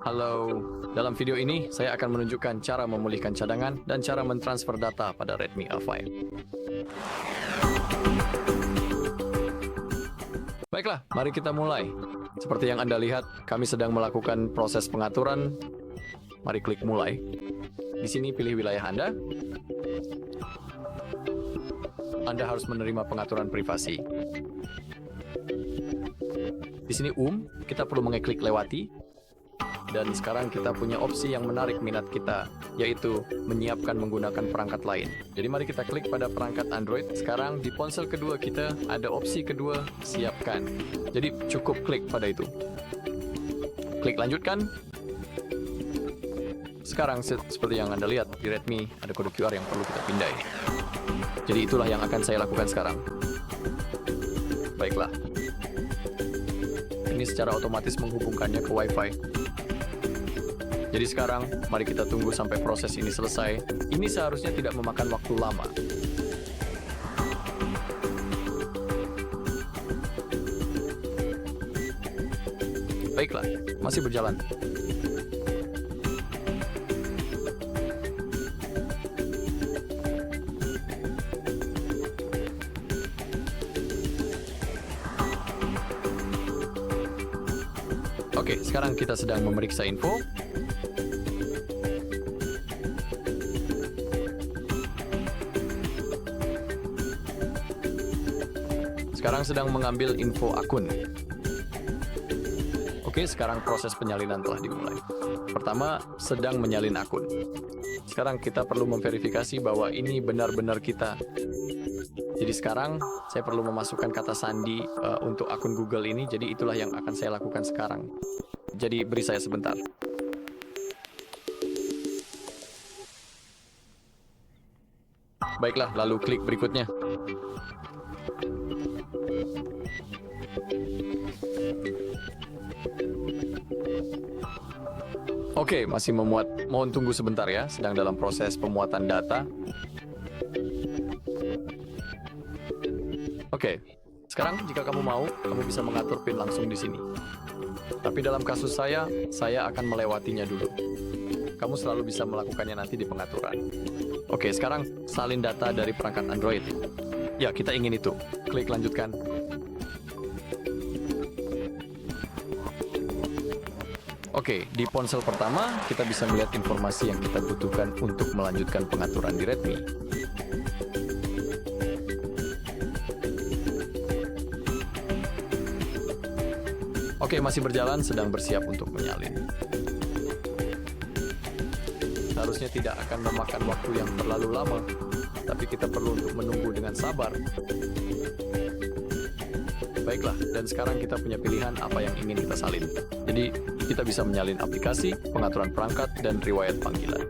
Halo, dalam video ini saya akan menunjukkan cara memulihkan cadangan dan cara mentransfer data pada Redmi A5. Baiklah, mari kita mulai. Seperti yang Anda lihat, kami sedang melakukan proses pengaturan. Mari klik mulai. Di sini pilih wilayah Anda. Anda harus menerima pengaturan privasi. Di sini kita perlu mengeklik lewati. Dan sekarang kita punya opsi yang menarik minat kita, yaitu menyiapkan menggunakan perangkat lain. Jadi mari kita klik pada perangkat Android. Sekarang di ponsel kedua kita ada opsi kedua, siapkan. Jadi cukup klik pada itu. Klik lanjutkan. Sekarang seperti yang Anda lihat di Redmi, ada kode QR yang perlu kita pindai. Jadi itulah yang akan saya lakukan sekarang. Baiklah. Ini secara otomatis menghubungkannya ke Wi-Fi. Jadi sekarang, mari kita tunggu sampai proses ini selesai. Ini seharusnya tidak memakan waktu lama. Baiklah, masih berjalan. Oke, sekarang kita sedang memeriksa info. Sekarang sedang mengambil info akun. Oke, sekarang proses penyalinan telah dimulai. Pertama, sedang menyalin akun. Sekarang kita perlu memverifikasi bahwa ini benar-benar kita. Jadi sekarang, saya perlu memasukkan kata sandi untuk akun Google ini, jadi itulah yang akan saya lakukan sekarang. Jadi beri saya sebentar. Baiklah, lalu klik berikutnya. Oke, masih memuat. Mohon tunggu sebentar ya, sedang dalam proses pemuatan data. Oke, sekarang jika kamu mau, kamu bisa mengatur PIN langsung di sini. Tapi dalam kasus saya akan melewatinya dulu. Kamu selalu bisa melakukannya nanti di pengaturan. Oke, sekarang salin data dari perangkat Android. Ya, kita ingin itu. Klik lanjutkan. Oke, di ponsel pertama, kita bisa melihat informasi yang kita butuhkan untuk melanjutkan pengaturan di Redmi. Oke, masih berjalan, sedang bersiap untuk menyalin. Seharusnya tidak akan memakan waktu yang terlalu lama, tapi kita perlu untuk menunggu dengan sabar. Baiklah, dan sekarang kita punya pilihan apa yang ingin kita salin. Jadi, kita bisa menyalin aplikasi, pengaturan perangkat, dan riwayat panggilan.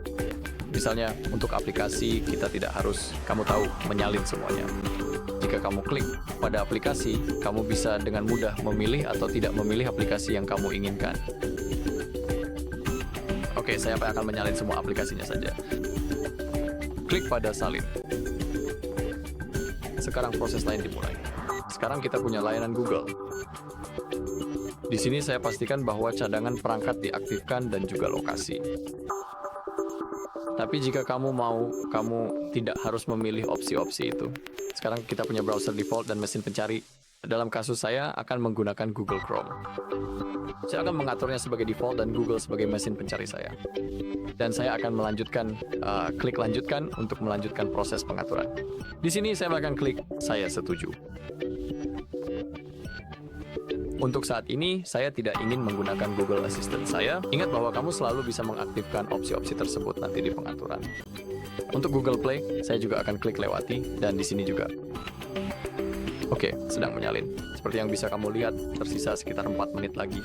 Misalnya, untuk aplikasi, kita tidak harus, kamu tahu, menyalin semuanya. Jika kamu klik pada aplikasi, kamu bisa dengan mudah memilih atau tidak memilih aplikasi yang kamu inginkan. Oke, saya akan menyalin semua aplikasinya saja. Klik pada salin. Sekarang proses lain dimulai. Sekarang kita punya layanan Google. Di sini saya pastikan bahwa cadangan perangkat diaktifkan dan juga lokasi. Tapi jika kamu mau, kamu tidak harus memilih opsi-opsi itu. Sekarang kita punya browser default dan mesin pencari. Dalam kasus saya akan menggunakan Google Chrome. Saya akan mengaturnya sebagai default dan Google sebagai mesin pencari saya. Dan saya akan melanjutkan, klik lanjutkan untuk melanjutkan proses pengaturan. Di sini saya akan klik saya setuju. Untuk saat ini, saya tidak ingin menggunakan Google Assistant saya. Ingat bahwa kamu selalu bisa mengaktifkan opsi-opsi tersebut nanti di pengaturan. Untuk Google Play, saya juga akan klik lewati, dan di sini juga. Oke, sedang menyalin. Seperti yang bisa kamu lihat, tersisa sekitar 4 menit lagi.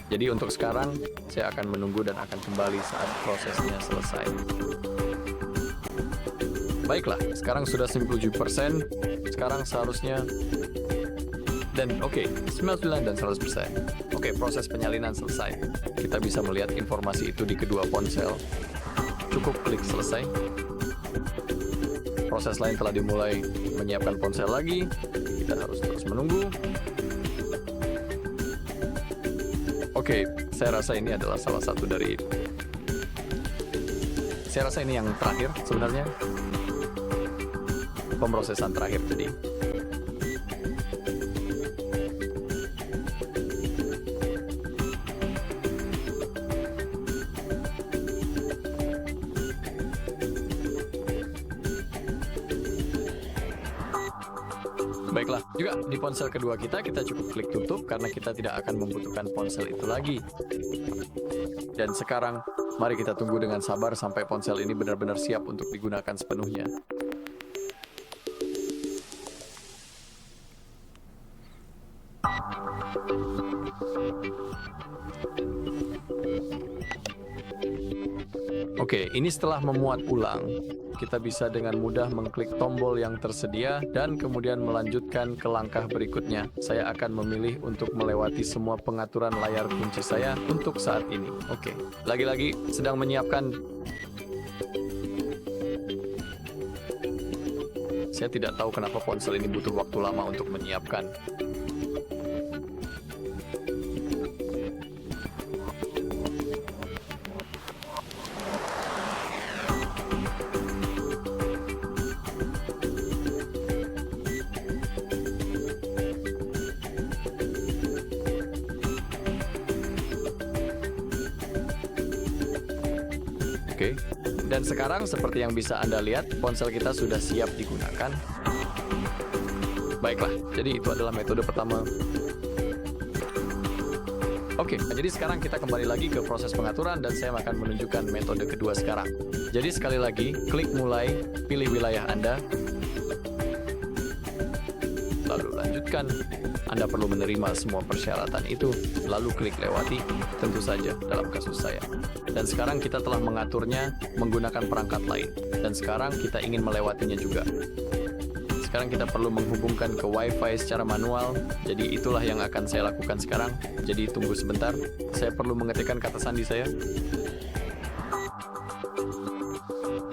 Jadi untuk sekarang, saya akan menunggu dan akan kembali saat prosesnya selesai. Baiklah, sekarang sudah 97%. Sekarang seharusnya... Dan oke, 99 dan 100%. Oke, proses penyalinan selesai. Kita bisa melihat informasi itu di kedua ponsel. Cukup klik selesai. Proses lain telah dimulai, menyiapkan ponsel lagi. Kita harus terus menunggu. Oke, saya rasa ini adalah salah satu dari... Saya rasa ini yang terakhir sebenarnya. Pemrosesan terakhir jadi. Baiklah, juga di ponsel kedua kita cukup klik tutup karena kita tidak akan membutuhkan ponsel itu lagi. Dan sekarang, mari kita tunggu dengan sabar sampai ponsel ini benar-benar siap untuk digunakan sepenuhnya. Oke, ini setelah memuat ulang, kita bisa dengan mudah mengklik tombol yang tersedia dan kemudian melanjutkan ke langkah berikutnya. Saya akan memilih untuk melewati semua pengaturan layar kunci saya untuk saat ini. Oke, lagi-lagi sedang menyiapkan. Saya tidak tahu kenapa ponsel ini butuh waktu lama untuk menyiapkan. Oke, dan sekarang seperti yang bisa Anda lihat, ponsel kita sudah siap digunakan. Baiklah, jadi itu adalah metode pertama. Oke, jadi sekarang kita kembali lagi ke proses pengaturan dan saya akan menunjukkan metode kedua sekarang. Jadi sekali lagi, klik mulai, pilih wilayah Anda, lalu lanjutkan. Anda perlu menerima semua persyaratan itu, lalu klik lewati, tentu saja dalam kasus saya. Dan sekarang kita telah mengaturnya menggunakan perangkat lain. Dan sekarang kita ingin melewatinya juga. Sekarang kita perlu menghubungkan ke Wi-Fi secara manual, jadi itulah yang akan saya lakukan sekarang. Jadi tunggu sebentar, saya perlu mengetikkan kata sandi saya.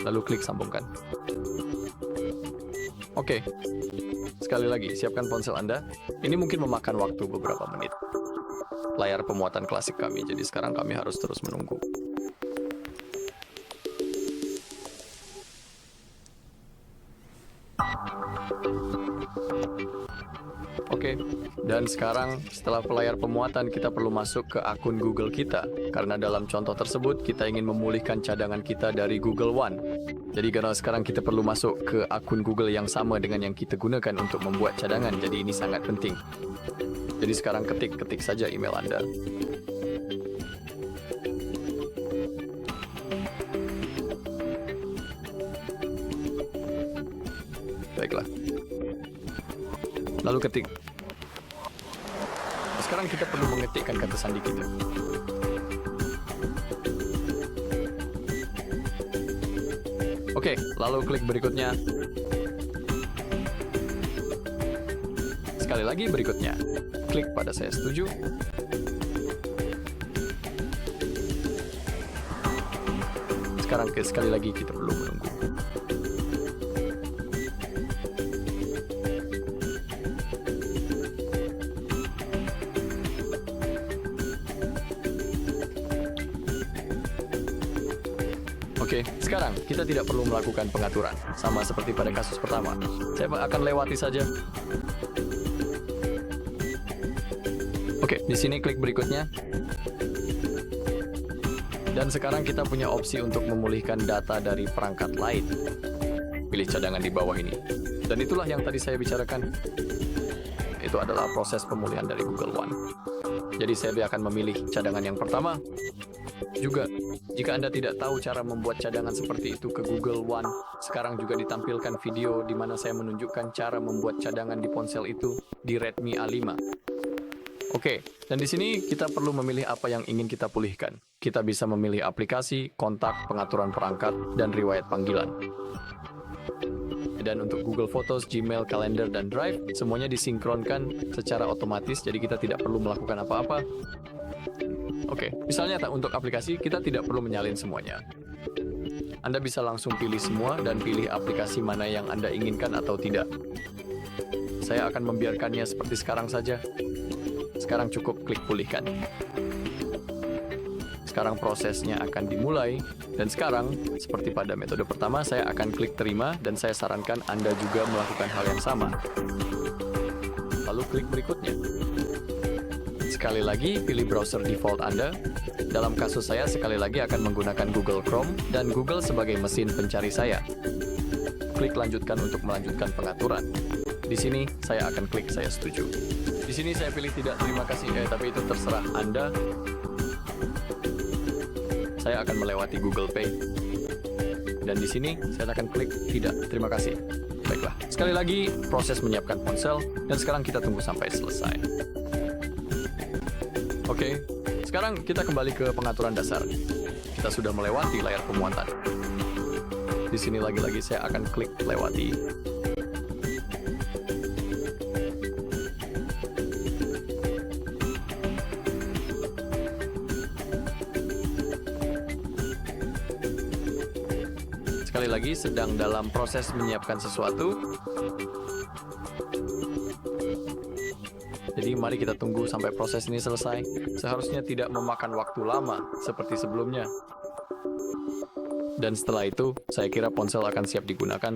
Lalu klik sambungkan. Oke, sekali lagi siapkan ponsel Anda. Ini mungkin memakan waktu beberapa menit. Layar pemuatan klasik kami, jadi sekarang kami harus terus menunggu. Oke, dan sekarang setelah layar pemuatan kita perlu masuk ke akun Google kita. Karena dalam contoh tersebut kita ingin memulihkan cadangan kita dari Google One. Jadi karena sekarang kita perlu masuk ke akun Google yang sama dengan yang kita gunakan untuk membuat cadangan. Jadi ini sangat penting. Jadi sekarang ketik saja email Anda. Baiklah. Lalu ketik. Sekarang kita perlu mengetikkan kata sandi kita. Oke, lalu klik berikutnya. Sekali lagi berikutnya. Klik pada saya setuju. Sekarang sekali lagi kita perlu menunggu. Oke, sekarang kita tidak perlu melakukan pengaturan, sama seperti pada kasus pertama. Saya akan lewati saja. Oke, di sini klik berikutnya. Dan sekarang kita punya opsi untuk memulihkan data dari perangkat lain. Pilih cadangan di bawah ini. Dan itulah yang tadi saya bicarakan. Itu adalah proses pemulihan dari Google One. Jadi saya akan memilih cadangan yang pertama. Juga, jika Anda tidak tahu cara membuat cadangan seperti itu ke Google One, sekarang juga ditampilkan video di mana saya menunjukkan cara membuat cadangan di ponsel itu di Redmi A5. Oke, dan di sini kita perlu memilih apa yang ingin kita pulihkan. Kita bisa memilih aplikasi, kontak, pengaturan perangkat, dan riwayat panggilan. Dan untuk Google Photos, Gmail, Calendar, dan Drive, semuanya disinkronkan secara otomatis, jadi kita tidak perlu melakukan apa-apa. Oke, misalnya untuk aplikasi, kita tidak perlu menyalin semuanya. Anda bisa langsung pilih semua dan pilih aplikasi mana yang Anda inginkan atau tidak. Saya akan membiarkannya seperti sekarang saja. Sekarang sekarang cukup klik pulihkan. Sekarang prosesnya akan dimulai, dan sekarang, seperti pada metode pertama, saya akan klik terima, dan saya sarankan Anda juga melakukan hal yang sama. Lalu klik berikutnya. Sekali lagi, pilih browser default Anda. Dalam kasus saya, sekali lagi akan menggunakan Google Chrome, dan Google sebagai mesin pencari saya. Klik lanjutkan untuk melanjutkan pengaturan. Di sini, saya akan klik saya setuju. Di sini saya pilih tidak terima kasih, tapi itu terserah Anda. Saya akan melewati Google Pay. Dan di sini, saya akan klik tidak terima kasih. Baiklah, sekali lagi proses menyiapkan ponsel, dan sekarang kita tunggu sampai selesai. Oke, sekarang kita kembali ke pengaturan dasar. Kita sudah melewati layar pemuatan. Di sini lagi-lagi saya akan klik lewati. Sekali lagi, sedang dalam proses menyiapkan sesuatu. Jadi mari kita tunggu sampai proses ini selesai. Seharusnya tidak memakan waktu lama seperti sebelumnya. Dan setelah itu, saya kira ponsel akan siap digunakan.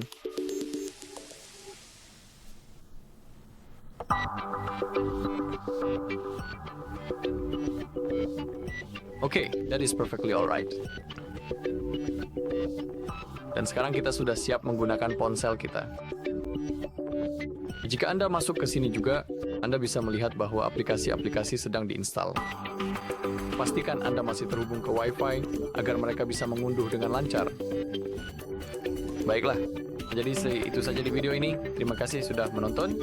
Oke, that is perfectly alright. Dan sekarang kita sudah siap menggunakan ponsel kita. Jika Anda masuk ke sini juga, Anda bisa melihat bahwa aplikasi-aplikasi sedang diinstal. Pastikan Anda masih terhubung ke Wi-Fi agar mereka bisa mengunduh dengan lancar. Baiklah, jadi itu saja di video ini. Terima kasih sudah menonton.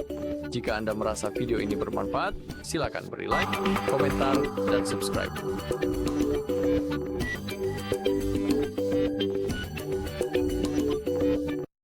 Jika Anda merasa video ini bermanfaat, silakan beri like, komentar, dan subscribe.